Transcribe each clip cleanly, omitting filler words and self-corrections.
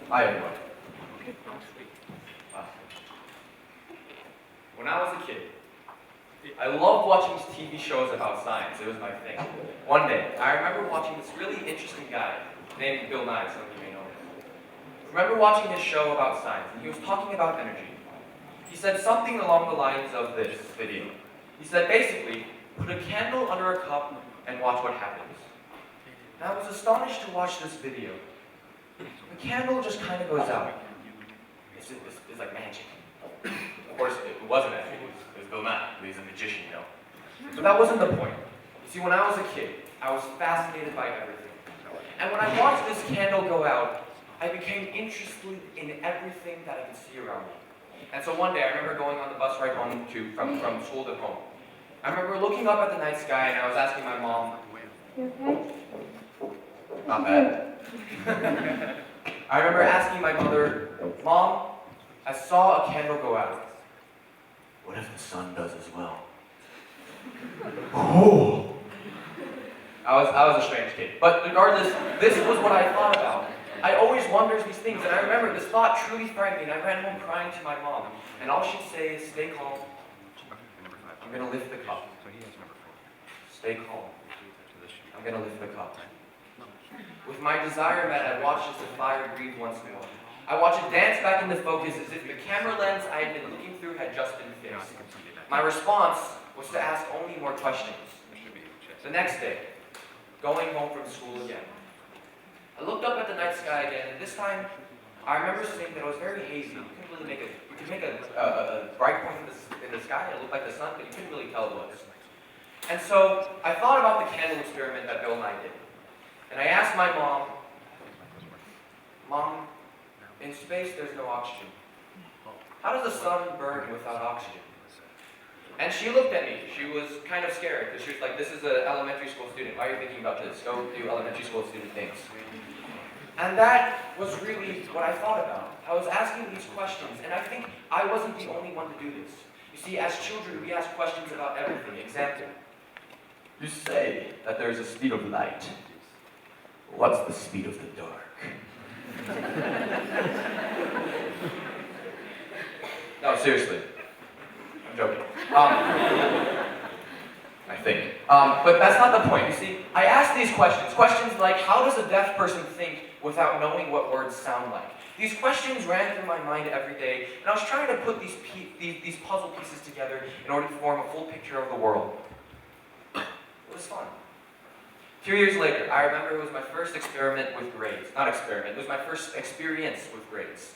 Hi, everyone. When I was a kid, I loved watching TV shows about science. It was my thing. One day, I remember watching this really interesting guy named Bill Nye, some of you may know him. I remember watching his show about science, and he was talking about energy. He said something along the lines of this video. He said, basically, put a candle under a cup and watch what happens. And I was astonished to watch this video. The candle just kind of goes out. It's like magic. Of course, it wasn't magic. It was Bill Nye. He's a magician, you know. But that wasn't the point. You see, when I was a kid, I was fascinated by everything. And when I watched this candle go out, I became interested in everything that I could see around me. And so one day, I remember going on the bus ride home from school to home. I remember looking up at the night sky, and I was asking my mom, not bad. I remember asking my mother, Mom, I saw a candle go out. What if the sun does as well? Oh! I was a strange kid. But regardless, this was what I thought about. I always wondered these things, and I remember this thought truly frightened me, and I ran home crying to my mom. And all she'd say is, stay calm. I'm going to lift the cup. Stay calm. I'm going to lift the cup. With my desire met, I watched as the fire breathed once more. I watched it dance back into focus as if the camera lens I had been looking through had just been fixed. My response was to ask only more questions. The next day, going home from school again, I looked up at the night sky again, and this time, I remember seeing that it was very hazy. You could make a bright point in the sky, and it looked like the sun, but you couldn't really tell it was. And so, I thought about the candle experiment that Bill Nye did. And I asked my mom, Mom, in space there's no oxygen. How does the sun burn without oxygen? And she looked at me. She was kind of scared, because she was like, this is an elementary school student. Why are you thinking about this? Go do elementary school student things. And that was really what I thought about. I was asking these questions, and I think I wasn't the only one to do this. You see, as children, we ask questions about everything. Example, you say that there's a speed of light. What's the speed of the dark? No, seriously. I'm joking. I think. But that's not the point. You see, I asked these questions. Questions like, how does a deaf person think without knowing what words sound like? These questions ran through my mind every day, and I was trying to put these puzzle pieces together in order to form a full picture of the world. It was fun. 2 years later, I remember it was my first experiment with grades. Not experiment, it was my first experience with grades.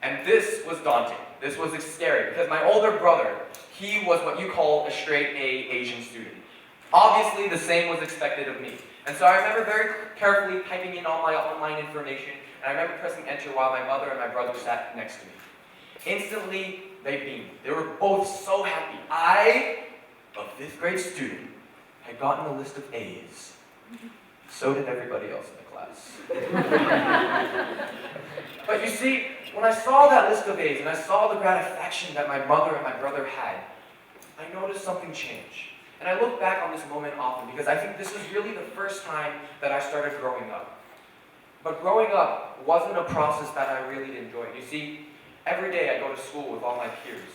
And this was daunting. This was scary, because my older brother, he was what you call a straight A Asian student. Obviously, the same was expected of me. And so I remember very carefully typing in all my online information, and I remember pressing enter while my mother and my brother sat next to me. Instantly, they beamed. They were both so happy. I, a 5th grade student, had gotten a list of A's. So did everybody else in the class. But you see, when I saw that list of A's and I saw the gratification that my mother and my brother had, I noticed something change. And I look back on this moment often because I think this was really the first time that I started growing up. But growing up wasn't a process that I really enjoyed. You see, every day I go to school with all my peers.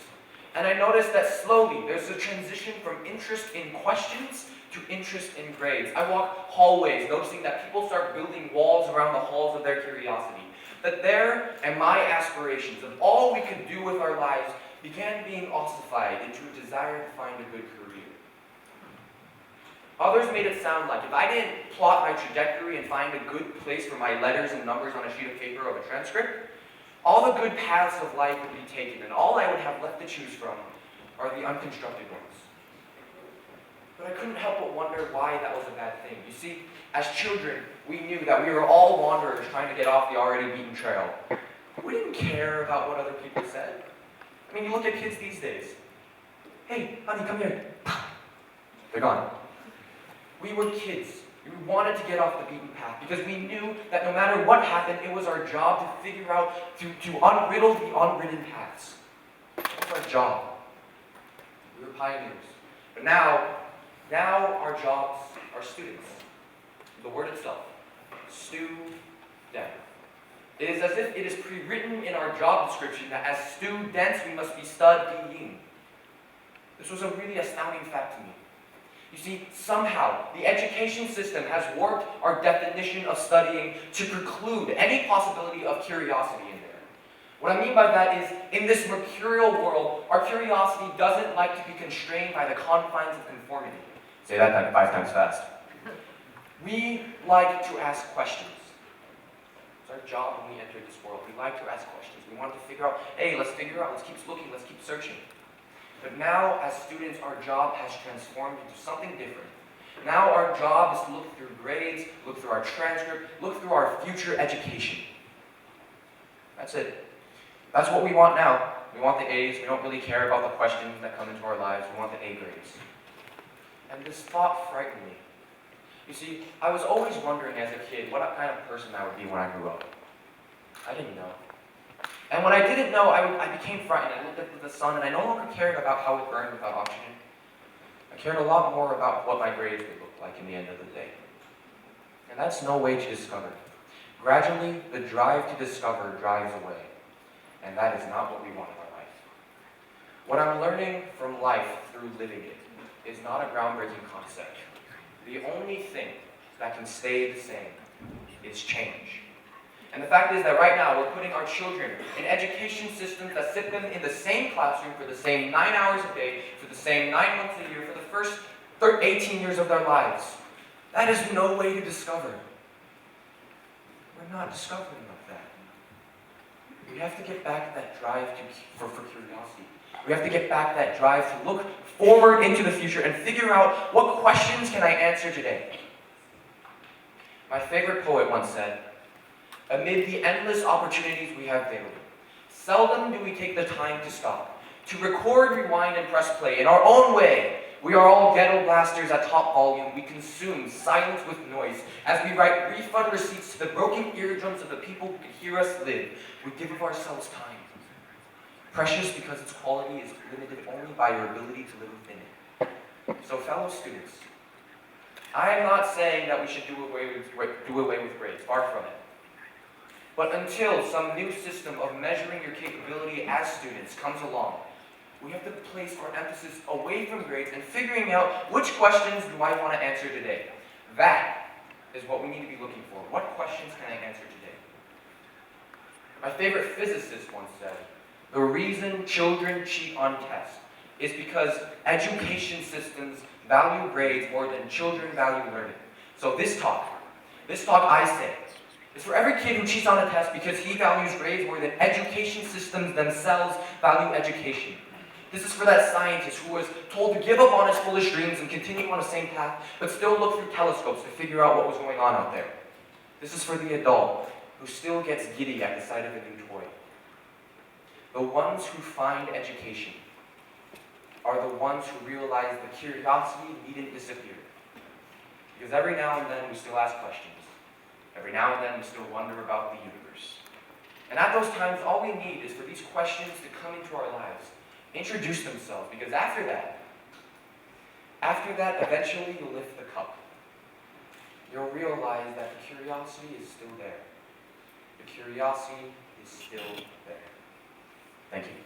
And I noticed that slowly there's a transition from interest in questions to interest in grades. I walk hallways, noticing that people start building walls around the halls of their curiosity. That their and my aspirations of all we could do with our lives began being ossified into a desire to find a good career. Others made it sound like if I didn't plot my trajectory and find a good place for my letters and numbers on a sheet of paper of a transcript, all the good paths of life would be taken, and all I would have left to choose from are the unconstructed ones. But I couldn't help but wonder why that was a bad thing. You see, as children, we knew that we were all wanderers trying to get off the already beaten trail. We didn't care about what other people said. I mean, you look at kids these days. Hey, honey, come here. They're gone. We were kids. We wanted to get off the beaten path because we knew that no matter what happened, it was our job to figure out, to unriddle the unwritten paths. It was our job. We were pioneers. But now our jobs are students. The word itself, student. It is as if it is pre-written in our job description that as students we must be studying. This was a really astounding fact to me. You see, somehow the education system has warped our definition of studying to preclude any possibility of curiosity in there. What I mean by that is, in this mercurial world, our curiosity doesn't like to be constrained by the confines of conformity. Say that 5 times fast. We like to ask questions. It's our job when we enter this world. We like to ask questions. We want to figure out, hey, let's figure out, let's keep looking, let's keep searching. But now, as students, our job has transformed into something different. Now our job is to look through grades, look through our transcript, look through our future education. That's it. That's what we want now. We want the A's. We don't really care about the questions that come into our lives. We want the A grades. And this thought frightened me. You see, I was always wondering as a kid what kind of person I would be when I grew up. I didn't know. And when I didn't know, I became frightened. I looked at the sun, and I no longer cared about how it burned without oxygen. I cared a lot more about what my grades would look like in the end of the day. And that's no way to discover. Gradually, the drive to discover drives away. And that is not what we want in our life. What I'm learning from life through living it is not a groundbreaking concept. The only thing that can stay the same is change. And the fact is that right now we're putting our children in education systems that sit them in the same classroom for the same 9 hours a day, for the same 9 months a year, for the first 18 years of their lives. That is no way to discover. We're not discovering like that. We have to get back that drive for curiosity. We have to get back that drive to look forward into the future and figure out what questions can I answer today. My favorite poet once said, "Amid the endless opportunities we have daily, seldom do we take the time to stop, to record, rewind, and press play in our own way. We are all ghetto blasters at top volume. We consume silence with noise as we write refund receipts to the broken eardrums of the people who can hear us live. We give of ourselves time. Precious because its quality is limited only by your ability to live within it." So fellow students, I am not saying that we should do away with grades, far from it. But until some new system of measuring your capability as students comes along, we have to place our emphasis away from grades and figuring out which questions do I want to answer today. That is what we need to be looking for. What questions can I answer today? My favorite physicist once said, "The reason children cheat on tests is because education systems value grades more than children value learning." So this talk I say, is for every kid who cheats on a test because he values grades more than education systems themselves value education. This is for that scientist who was told to give up on his foolish dreams and continue on the same path, but still look through telescopes to figure out what was going on out there. This is for the adult who still gets giddy at the sight of a new toy. The ones who find education are the ones who realize the curiosity needn't disappear. Because every now and then we still ask questions. Every now and then we still wonder about the universe. And at those times, all we need is for these questions to come into our lives, introduce themselves, because after that, eventually you'll lift the cup. You'll realize that the curiosity is still there. The curiosity is still there. Thank you.